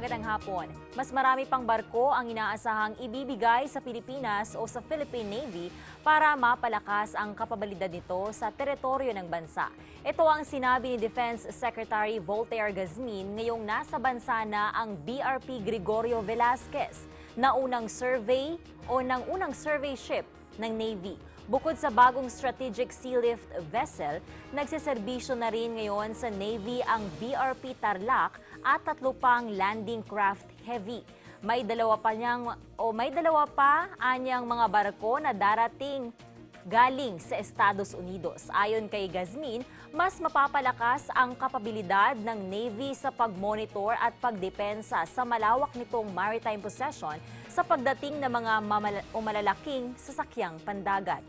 Magandang hapon. Mas marami pang barko ang inaasahang ibibigay sa Pilipinas o sa Philippine Navy para mapalakas ang kapabilidad nito sa teritoryo ng bansa. Ito ang sinabi ni Defense Secretary Voltaire Gazmin ngayong nasa bansa na ang BRP Gregorio Velasquez na unang survey ship ng Navy. Bukod sa bagong strategic sea lift vessel, nagseserbisyo na rin ngayon sa Navy ang BRP Tarlac at 3 pang landing craft heavy. May dalawa pa anyang mga barko na darating galing sa Estados Unidos. Ayon kay Gazmin, mas mapapalakas ang kapabilidad ng Navy sa pagmonitor at pagdepensa sa malawak nitong maritime possession sa pagdating ng mga malalaking sasakyang pandagat.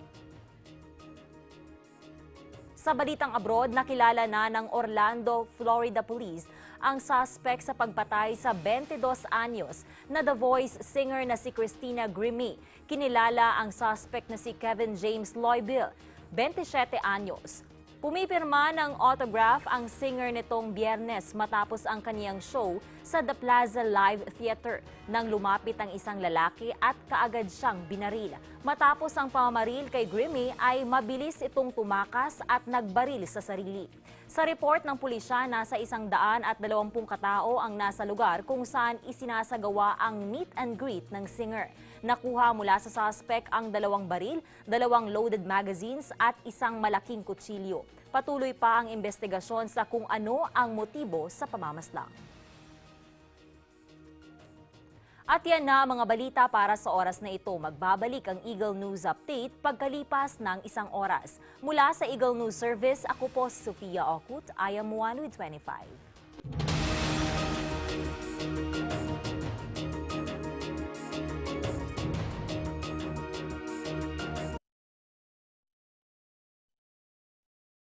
Sa balitang abroad, nakilala na ng Orlando, Florida Police ang suspect sa pagpatay sa 22 anyos na The Voice singer na si Christina Grimmie. Kinilala ang suspect na si Kevin James Loyville, 27 anyos. Pumipirma ng autograph ang singer nitong Biyernes matapos ang kaniyang show sa The Plaza Live Theater nang lumapit ang isang lalaki at kaagad siyang binaril. Matapos ang pamamaril kay Grimmie ay mabilis itong tumakas at nagbaril sa sarili. Sa report ng pulisya, nasa 120 katao ang nasa lugar kung saan isinasagawa ang meet and greet ng singer. Nakuha mula sa suspect ang 2 baril, 2 loaded magazines at isang malaking kutsilyo. Patuloy pa ang investigasyon sa kung ano ang motibo sa pamamaslang. At yan na mga balita para sa oras na ito. Magbabalik ang Eagle News Update pagkalipas ng 1 oras. Mula sa Eagle News Service, ako po si Sofia Ocut. I am 1 with 25.